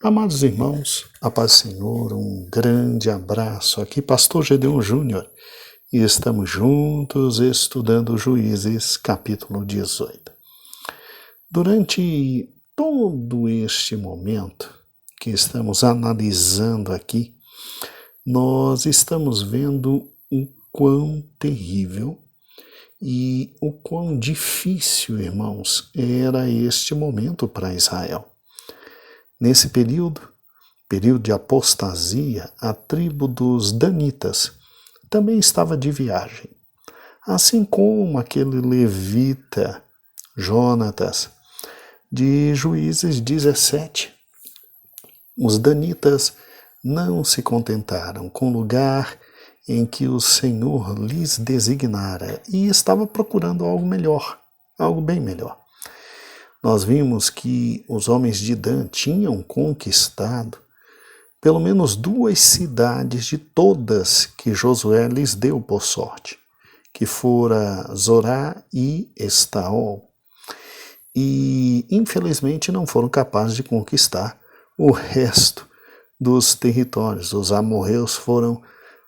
Amados irmãos, a paz do Senhor, um grande abraço. Aqui, Pastor Gedeon Júnior, e estamos juntos estudando Juízes, capítulo 18. Durante todo este momento que estamos analisando aqui, nós estamos vendo o quão terrível e o quão difícil, irmãos, era este momento para Israel. Nesse período de apostasia, a tribo dos Danitas também estava de viagem, assim como aquele levita Jonatas, de Juízes 17. Os Danitas não se contentaram com o lugar em que o Senhor lhes designara e estava procurando algo melhor, algo bem melhor. Nós vimos que os homens de Dan tinham conquistado pelo menos 2 cidades de todas que Josué lhes deu por sorte, que fora Zorá e Estaol. E, infelizmente, não foram capazes de conquistar o resto dos territórios. Os amorreus foram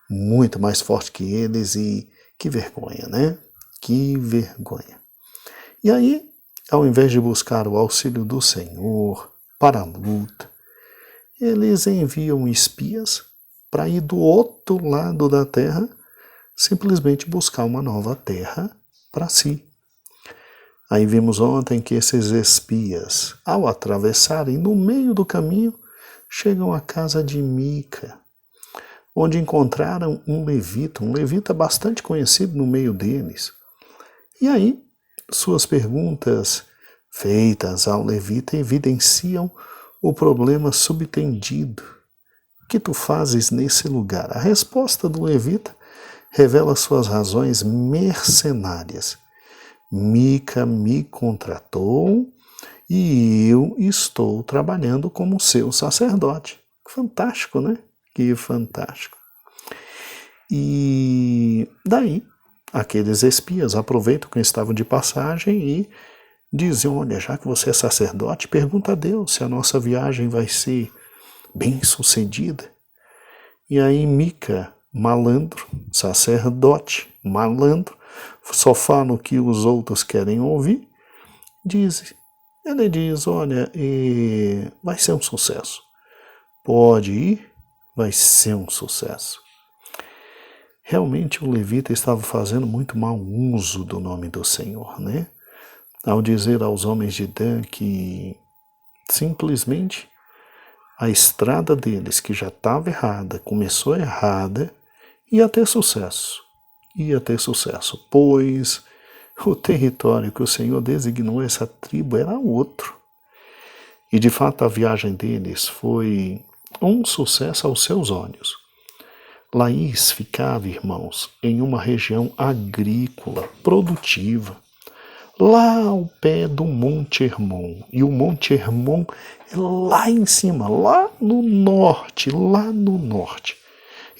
muito mais fortes que eles e que vergonha, né? Que vergonha. E aí, ao invés de buscar o auxílio do Senhor para a luta, eles enviam espias para ir do outro lado da terra, simplesmente buscar uma nova terra para si. Aí vimos ontem que esses espias, ao atravessarem no meio do caminho, chegam à casa de Mica, onde encontraram um levita bastante conhecido no meio deles. E aí, suas perguntas feitas ao levita evidenciam o problema subtendido. O que tu fazes nesse lugar? A resposta do levita revela suas razões mercenárias. Mica me contratou e eu estou trabalhando como seu sacerdote. Fantástico, né? Que fantástico. E daí, aqueles espias aproveitam que estavam de passagem e dizem, olha, já que você é sacerdote, pergunta a Deus se a nossa viagem vai ser bem sucedida. E aí Mica, malandro, sacerdote, malandro, só fala o que os outros querem ouvir, ele diz, olha, vai ser um sucesso. Pode ir, vai ser um sucesso. Realmente o levita estava fazendo muito mau uso do nome do Senhor, né? Ao dizer aos homens de Dan que simplesmente a estrada deles, que já estava errada, começou errada, ia ter sucesso, pois o território que o Senhor designou essa tribo era outro. E de fato a viagem deles foi um sucesso aos seus olhos. Laís ficava, irmãos, em uma região agrícola, produtiva, lá ao pé do Monte Hermon. E o Monte Hermon é lá em cima, lá no norte.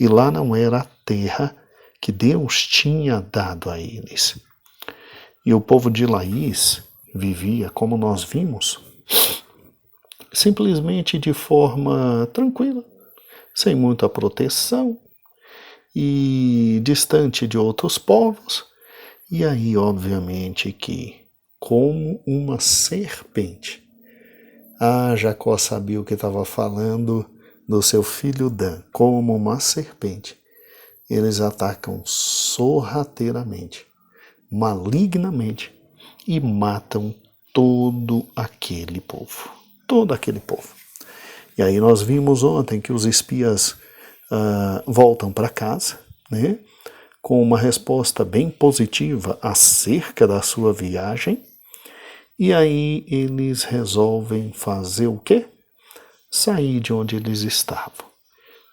E lá não era a terra que Deus tinha dado a eles. E o povo de Laís vivia, como nós vimos, simplesmente de forma tranquila, sem muita proteção e distante de outros povos. E aí, obviamente, que, como uma serpente, Jacó sabia o que estava falando do seu filho Dan, como uma serpente, eles atacam sorrateiramente, malignamente, e matam todo aquele povo. E aí nós vimos ontem que os espias voltam para casa, né? Com uma resposta bem positiva acerca da sua viagem. E aí eles resolvem fazer o quê? Sair de onde eles estavam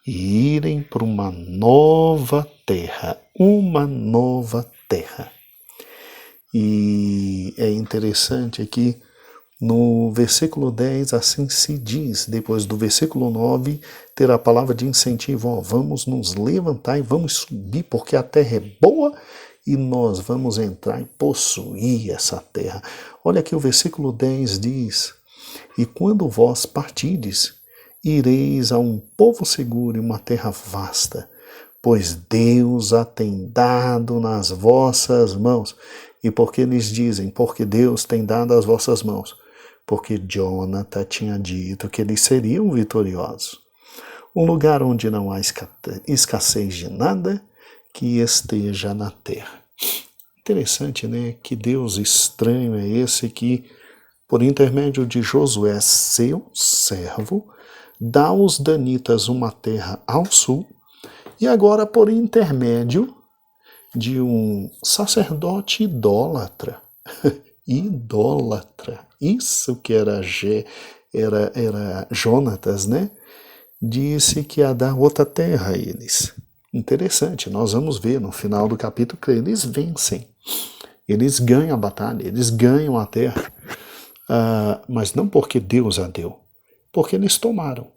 e irem para uma nova terra. E é interessante aqui, no versículo 10, assim se diz, depois do versículo 9, ter a palavra de incentivo, vamos nos levantar e vamos subir, porque a terra é boa e nós vamos entrar e possuir essa terra. Olha aqui o versículo 10 diz, e quando vós partides, ireis a um povo seguro e uma terra vasta, pois Deus a tem dado nas vossas mãos. E por que eles dizem, porque Deus tem dado às vossas mãos? Porque Jonathan tinha dito que eles seriam vitoriosos. Um lugar onde não há escassez de nada que esteja na terra. Interessante, né? Que Deus estranho é esse que, por intermédio de Josué, seu servo, dá aos danitas uma terra ao sul, e agora, por intermédio de um sacerdote idólatra, isso que era Jonatas, né? Disse que ia dar outra terra a eles. Interessante, nós vamos ver no final do capítulo que eles vencem. Eles ganham a batalha, eles ganham a terra. Mas não porque Deus a deu, porque eles tomaram,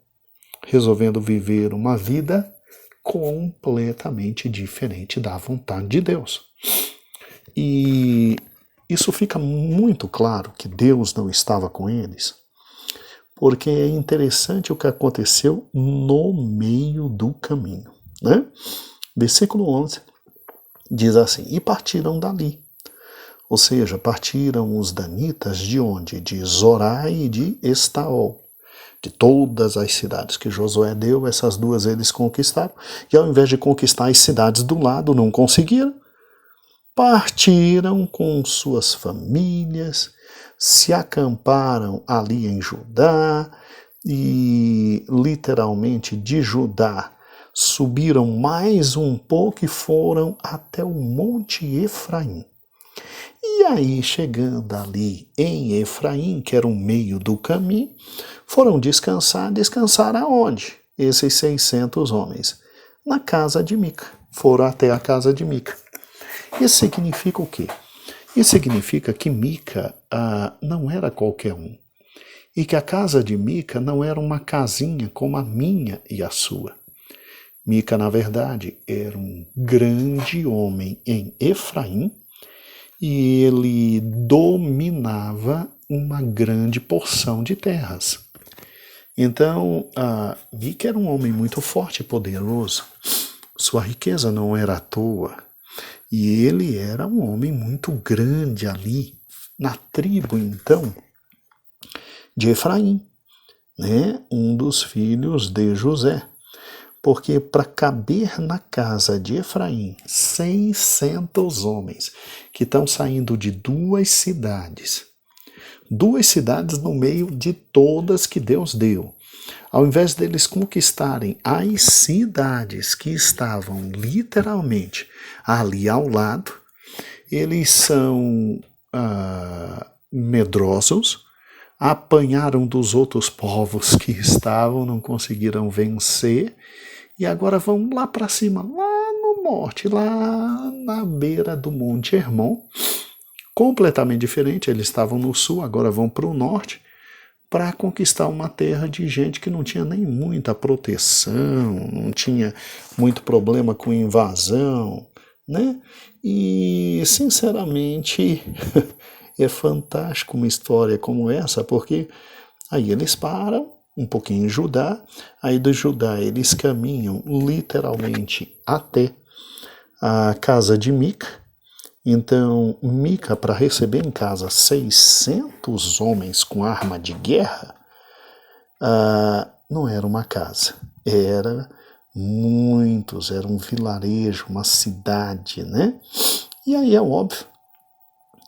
resolvendo viver uma vida completamente diferente da vontade de Deus. E isso fica muito claro que Deus não estava com eles, porque é interessante o que aconteceu no meio do caminho, né? Versículo 11 diz assim, e partiram dali. Ou seja, partiram os danitas de onde? De Zorá e de Estaol. De todas as cidades que Josué deu, essas duas eles conquistaram. E ao invés de conquistar as cidades do lado, não conseguiram. Partiram com suas famílias, se acamparam ali em Judá e literalmente de Judá subiram mais um pouco e foram até o Monte Efraim. E aí, chegando ali em Efraim, que era o meio do caminho, foram descansar. Descansar aonde? Esses 600 homens. Na casa de Mica. Foram até a casa de Mica. Isso significa o quê? Isso significa que Mica não era qualquer um. E que a casa de Mica não era uma casinha como a minha e a sua. Mica, na verdade, era um grande homem em Efraim, e ele dominava uma grande porção de terras. Então, Mica era um homem muito forte e poderoso. Sua riqueza não era à toa. E ele era um homem muito grande ali, na tribo, então, de Efraim, né? Um dos filhos de José. Porque para caber na casa de Efraim 600 homens que estão saindo de duas cidades no meio de todas que Deus deu, ao invés deles conquistarem as cidades que estavam literalmente ali ao lado, eles são medrosos, apanharam dos outros povos que estavam, não conseguiram vencer, e agora vão lá para cima, lá no norte, lá na beira do Monte Hermon, completamente diferente. Eles estavam no sul, agora vão para o norte, para conquistar uma terra de gente que não tinha nem muita proteção, não tinha muito problema com invasão, né? E, sinceramente, é fantástico uma história como essa, porque aí eles param um pouquinho em Judá, aí do Judá eles caminham literalmente até a casa de Mica. Então Mica, para receber em casa 600 homens com arma de guerra, não era uma casa, era muitos, era um vilarejo, uma cidade, né? E aí é óbvio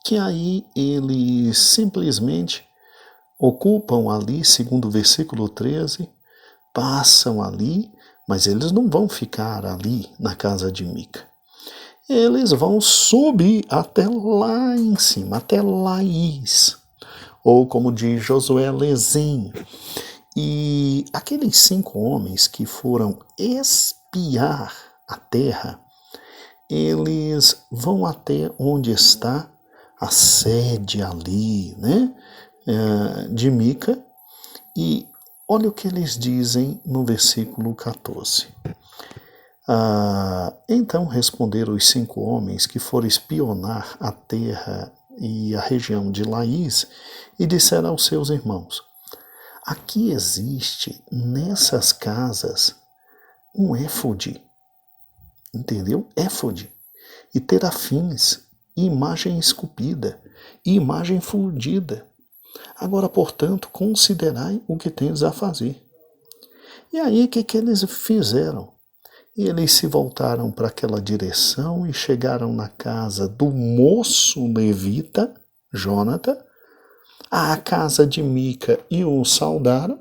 que aí eles simplesmente ocupam ali, segundo o versículo 13, passam ali, mas eles não vão ficar ali na casa de Mica. Eles vão subir até lá em cima, até Laís, ou como diz Josué, Lezim. E aqueles 5 homens que foram espiar a terra, eles vão até onde está a sede ali, né? De Mica, e olha o que eles dizem no versículo 14. Então responderam os 5 homens que foram espionar a terra e a região de Laís, e disseram aos seus irmãos: Aqui existe, nessas casas, um éfode, entendeu? Éfode. E terafins, e imagem esculpida, e imagem fundida. Agora, portanto, considerai o que tens a fazer. E aí, o que eles fizeram? Eles se voltaram para aquela direção e chegaram na casa do moço levita, Jonathan, à casa de Mica e o saudaram,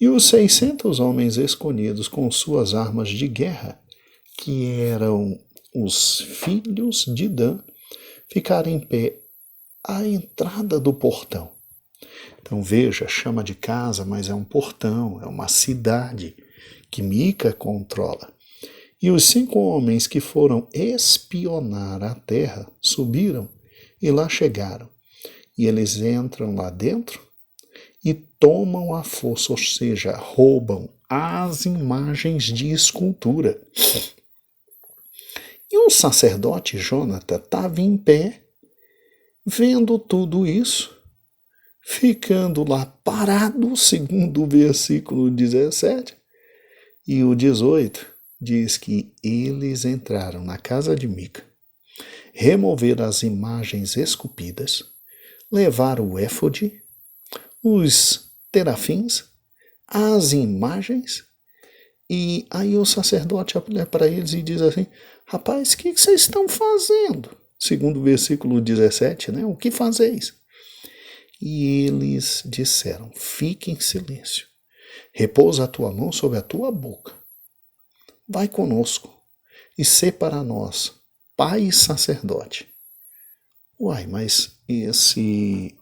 e os 600 homens escolhidos com suas armas de guerra, que eram os filhos de Dan, ficaram em pé à entrada do portão. Então veja, chama de casa, mas é um portão, é uma cidade que Mica controla. E os 5 homens que foram espionar a terra subiram e lá chegaram. E eles entram lá dentro e tomam a força, ou seja, roubam as imagens de escultura. E o sacerdote Jonathan estava em pé, vendo tudo isso, ficando lá parado, segundo o versículo 17, e o 18 diz que eles entraram na casa de Mica, removeram as imagens esculpidas, levaram o éfode, os terafins, as imagens, e aí o sacerdote olha para eles e diz assim: rapaz, o que vocês estão fazendo? Segundo o versículo 17, né? O que fazeis? E eles disseram: fique em silêncio, repousa a tua mão sobre a tua boca, vai conosco e sê para nós pai e sacerdote. Uai, mas esse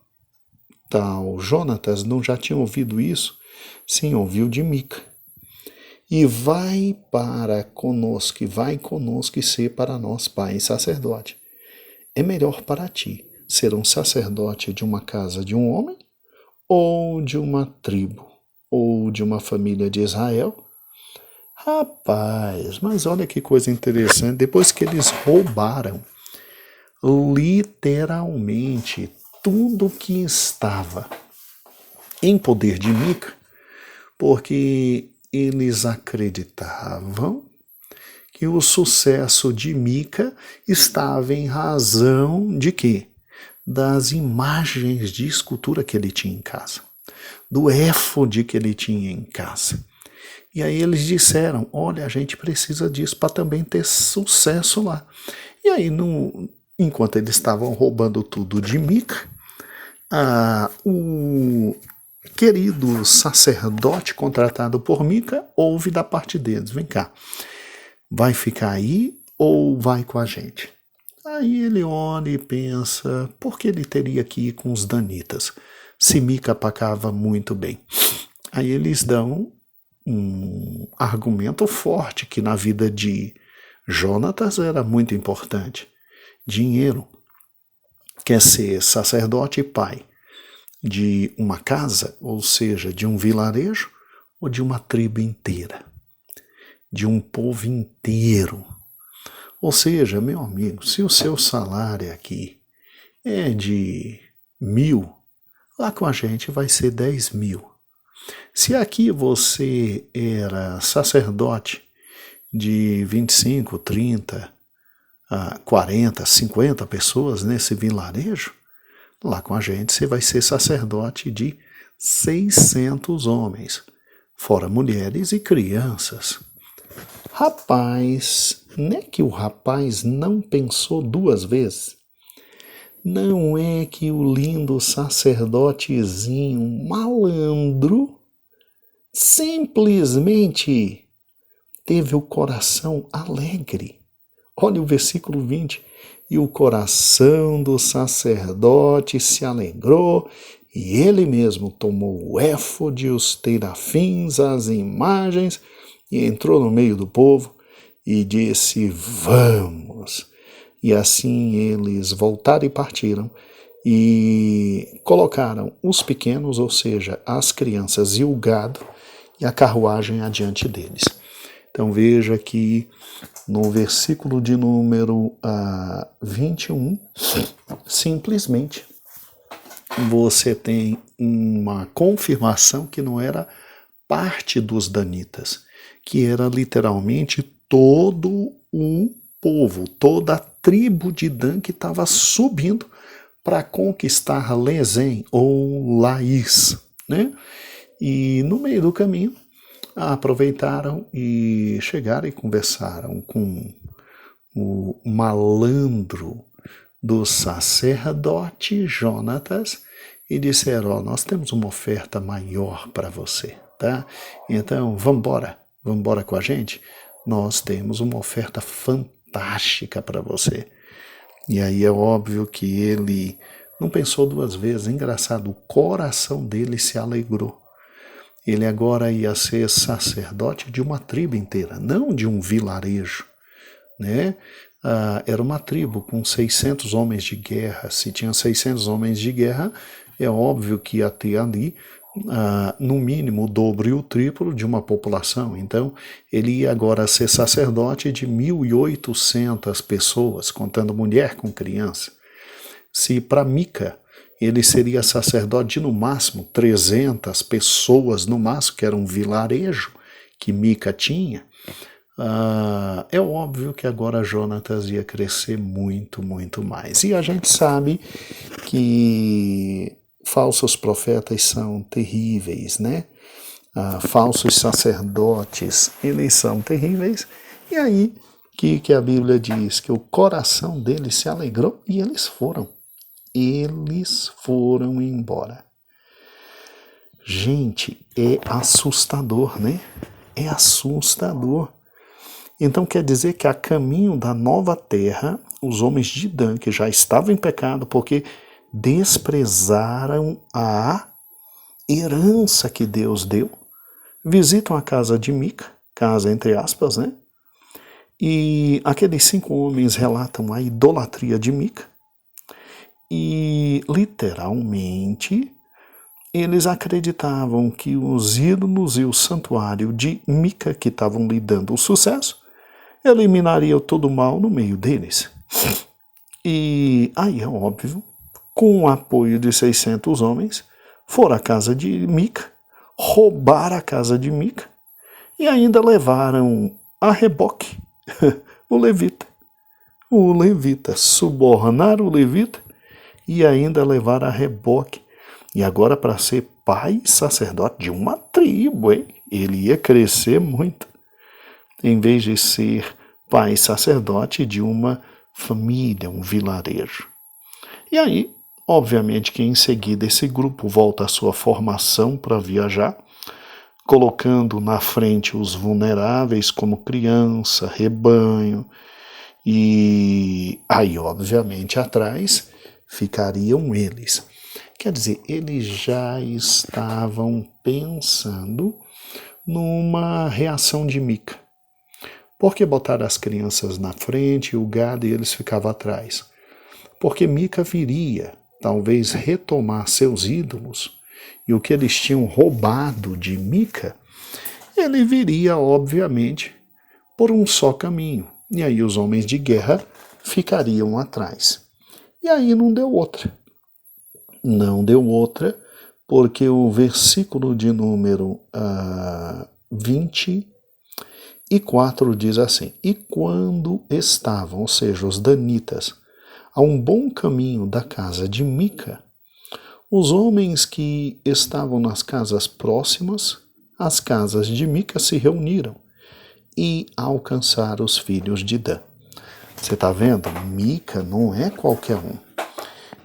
tal Jonatas não já tinha ouvido isso? Sim, ouviu de Mica. E vai conosco e ser para nós pai e sacerdote. É melhor para ti ser um sacerdote de uma casa de um homem, ou de uma tribo, ou de uma família de Israel? Rapaz, mas olha que coisa interessante, depois que eles roubaram literalmente tudo que estava em poder de Mica, porque eles acreditavam que o sucesso de Mica estava em razão de quê? Das imagens de escultura que ele tinha em casa, do éfode que ele tinha em casa. E aí eles disseram: olha, a gente precisa disso para também ter sucesso lá. E aí, enquanto eles estavam roubando tudo de Mica, o querido sacerdote contratado por Mica ouve da parte deles: vem cá, vai ficar aí ou vai com a gente? Aí ele olha e pensa: por que ele teria que ir com os danitas, se Mica pagava muito bem? Aí eles dão um argumento forte que na vida de Jonatas era muito importante: dinheiro. Quer ser sacerdote e pai de uma casa, ou seja, de um vilarejo, ou de uma tribo inteira, de um povo inteiro. Ou seja, meu amigo, se o seu salário aqui é de 1.000, lá com a gente vai ser 10.000. Se aqui você era sacerdote de 25, 30, 40, 50 pessoas nesse vilarejo, lá com a gente você vai ser sacerdote de 600 homens, fora mulheres e crianças. Rapaz, não é que o rapaz não pensou 2 vezes? Não é que o lindo sacerdotezinho malandro simplesmente teve o coração alegre? Olha o versículo 20. E o coração do sacerdote se alegrou, e ele mesmo tomou o éfode, os terafins, as imagens, e entrou no meio do povo e disse: vamos. E assim eles voltaram e partiram, e colocaram os pequenos, ou seja, as crianças e o gado, e a carruagem adiante deles. Então veja que no versículo de número 21, simplesmente você tem uma confirmação que não era parte dos danitas, que era literalmente todo o povo, toda a tribo de Dan que estava subindo para conquistar Lezem ou Laís, né? E no meio do caminho aproveitaram e chegaram e conversaram com o malandro do sacerdote Jonatas e disseram: nós temos uma oferta maior para você, tá? Então vamos embora com a gente. Nós temos uma oferta fantástica para você. E aí é óbvio que ele não pensou duas vezes. Engraçado, o coração dele se alegrou. Ele agora ia ser sacerdote de uma tribo inteira, não de um vilarejo, né? Era uma tribo com 600 homens de guerra. Se tinha 600 homens de guerra, é óbvio que ia ter ali, no mínimo, o dobro e o triplo de uma população. Então, ele ia agora ser sacerdote de 1.800 pessoas, contando mulher com criança. Se para Mica ele seria sacerdote de, no máximo, 300 pessoas, no máximo, que era um vilarejo que Mica tinha, é óbvio que agora Jonatas ia crescer muito, muito mais. E a gente sabe que falsos profetas são terríveis, né? Falsos sacerdotes, eles são terríveis. E aí que a Bíblia diz que o coração deles se alegrou e eles foram. Eles foram embora. Gente, é assustador, né? É assustador. Então quer dizer que a caminho da nova terra, os homens de Dan, que já estavam em pecado, porque desprezaram a herança que Deus deu, visitam a casa de Mica, casa entre aspas, né? E aqueles 5 homens relatam a idolatria de Mica, e literalmente eles acreditavam que os ídolos e o santuário de Mica, que estavam lhe dando o sucesso, eliminariam todo o mal no meio deles. E aí é óbvio, com o apoio de 600 homens, foram à casa de Mica, roubaram a casa de Mica e ainda levaram a reboque o levita. O levita, subornaram o levita e ainda levaram a reboque. E agora, para ser pai e sacerdote de uma tribo, hein? Ele ia crescer muito, em vez de ser pai e sacerdote de uma família, um vilarejo. E aí, obviamente que em seguida esse grupo volta à sua formação para viajar, colocando na frente os vulneráveis como criança, rebanho, e aí, obviamente, atrás ficariam eles. Quer dizer, eles já estavam pensando numa reação de Mica. Porque botaram as crianças na frente, o gado, e eles ficavam atrás? Porque Mica viria, talvez, retomar seus ídolos, e o que eles tinham roubado de Mica, ele viria, obviamente, por um só caminho. E aí os homens de guerra ficariam atrás. E aí não deu outra. Não deu outra, porque o versículo de número 24 diz assim: e quando estavam, ou seja, os danitas, a um bom caminho da casa de Mica, os homens que estavam nas casas próximas, as casas de Mica, se reuniram e alcançaram os filhos de Dan. Você está vendo? Mica não é qualquer um.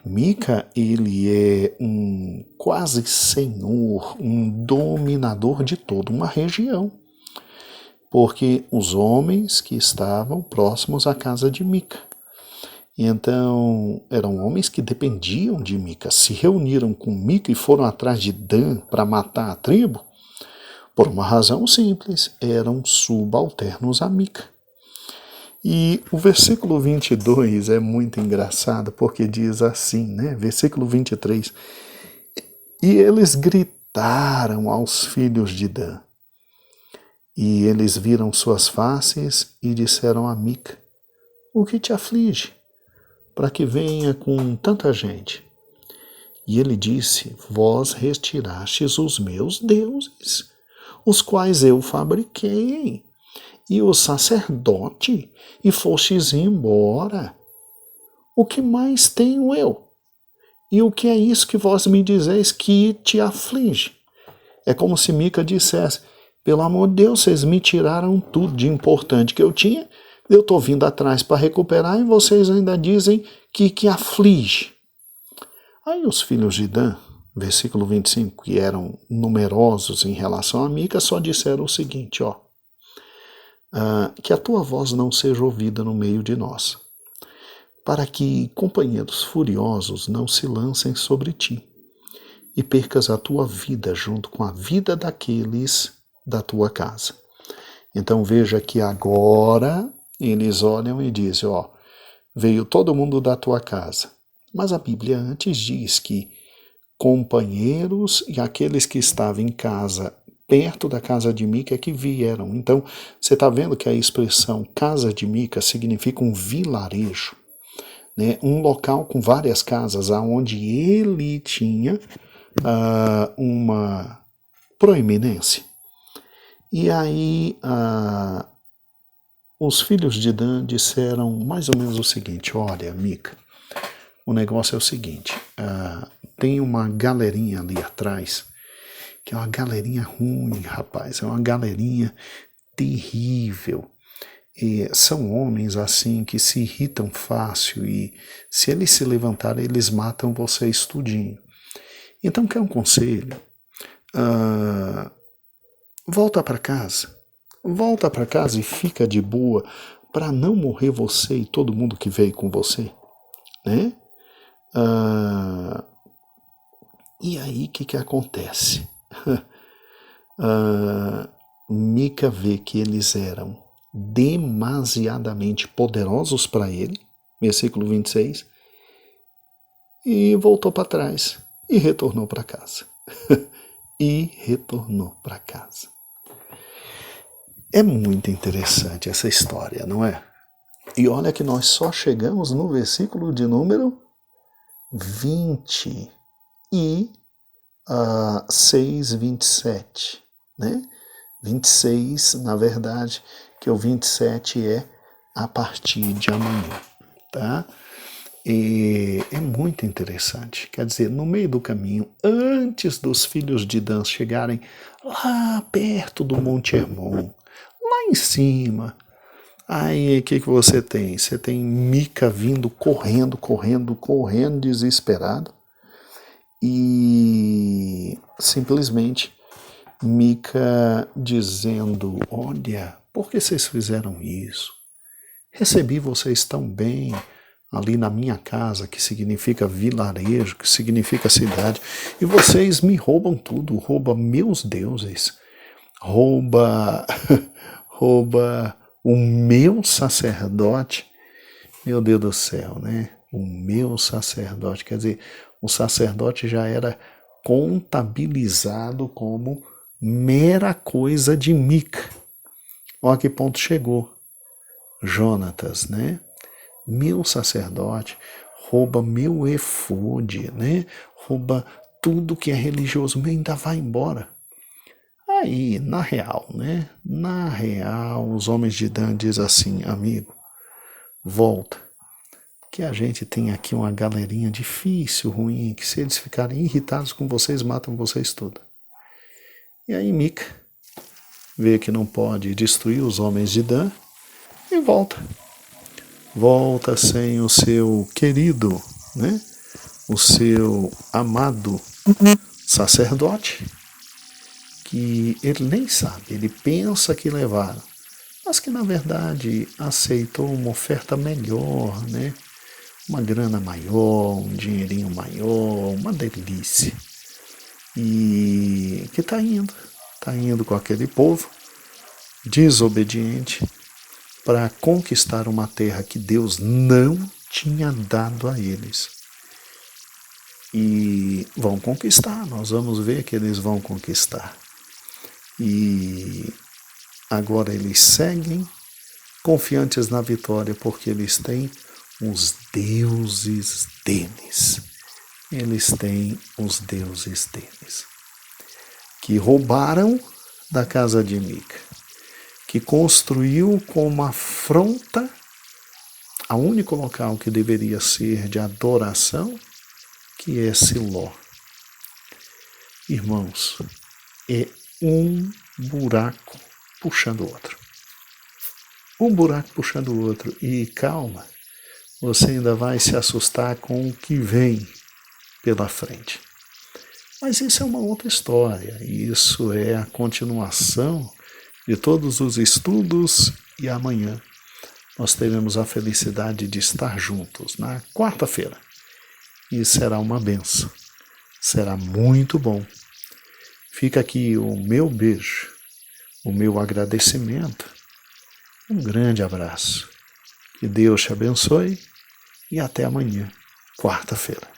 Mica, ele é um quase senhor, um dominador de toda uma região. Porque os homens que estavam próximos à casa de Mica. E então, eram homens que dependiam de Mica, se reuniram com Mica e foram atrás de Dan para matar a tribo, por uma razão simples, eram subalternos a Mica. E o versículo 22 é muito engraçado, porque diz assim, né? Versículo 23. E eles gritaram aos filhos de Dan. E eles viram suas faces e disseram a Mica: o que te aflige? Para que venha com tanta gente? E ele disse: vós retirastes os meus deuses, os quais eu fabriquei, e o sacerdote, e fostes embora. O que mais tenho eu? E o que é isso que vós me dizeis que te aflige? É como se Mica dissesse: pelo amor de Deus, vocês me tiraram tudo de importante que eu tinha, eu estou vindo atrás para recuperar e vocês ainda dizem que aflige. Aí os filhos de Dan, versículo 25, que eram numerosos em relação a Mica, só disseram o seguinte, que a tua voz não seja ouvida no meio de nós, para que companheiros furiosos não se lancem sobre ti, e percas a tua vida junto com a vida daqueles da tua casa. Então veja que agora eles olham e dizem, veio todo mundo da tua casa. Mas a Bíblia antes diz que companheiros e aqueles que estavam em casa, perto da casa de Mica, é que vieram. Então, você está vendo que a expressão casa de Mica significa um vilarejo, né? Um local com várias casas, onde ele tinha uma proeminência. E aí os filhos de Dan disseram mais ou menos o seguinte, olha, Mica, o negócio é o seguinte, tem uma galerinha ali atrás, que é uma galerinha ruim, rapaz, é uma galerinha terrível. E são homens assim que se irritam fácil e se eles se levantarem, eles matam vocês tudinho. Então, quer um conselho? Volta para casa. Volta para casa e fica de boa para não morrer você e todo mundo que veio com você, né? E aí, o que acontece? Mica vê que eles eram demasiadamente poderosos para ele, versículo 26, e voltou para trás e retornou para casa. E retornou para casa. É muito interessante essa história, não é? E olha que nós só chegamos no versículo de número 20 e 6, 27, né? 26, na verdade, que o 27 é a partir de amanhã, tá? E é muito interessante, quer dizer, no meio do caminho, antes dos filhos de Dan chegarem lá perto do Monte Hermon, lá em cima, aí o que você tem? Você tem Mica vindo correndo, desesperado, e simplesmente Mica dizendo, olha, por que vocês fizeram isso? Recebi vocês tão bem ali na minha casa, que significa vilarejo, que significa cidade, e vocês me roubam tudo, roubam meus deuses, rouba o meu sacerdote, meu Deus do céu, né? O meu sacerdote, quer dizer, o sacerdote já era contabilizado como mera coisa de Mica. Olha que ponto chegou. Jonatas, né? Meu sacerdote rouba meu efode, né? Rouba tudo que é religioso, meu, ainda vai embora. Aí, na real, né? Na real, os homens de Dan dizem assim, amigo, volta, que a gente tem aqui uma galerinha difícil, ruim, que se eles ficarem irritados com vocês, matam vocês tudo. E aí Mica vê que não pode destruir os homens de Dan e volta. Volta sem o seu querido, né? O seu amado sacerdote, que ele nem sabe, ele pensa que levaram, mas que na verdade aceitou uma oferta melhor, né? Uma grana maior, um dinheirinho maior, uma delícia. E que está indo com aquele povo desobediente para conquistar uma terra que Deus não tinha dado a eles. E vão conquistar, nós vamos ver que eles vão conquistar. E agora eles seguem confiantes na vitória, porque eles têm os deuses deles. eles têm os deuses deles, que roubaram da casa de Mica, que construiu como afronta ao único local que deveria ser de adoração, que é Siló. Irmãos, é um buraco puxando o outro. Um buraco puxando o outro. E calma, você ainda vai se assustar com o que vem pela frente. Mas isso é uma outra história. Isso é a continuação de todos os estudos e amanhã nós teremos a felicidade de estar juntos na quarta-feira. E será uma benção. Será muito bom. Fica aqui o meu beijo, o meu agradecimento. Um grande abraço. Que Deus te abençoe e até amanhã, quarta-feira.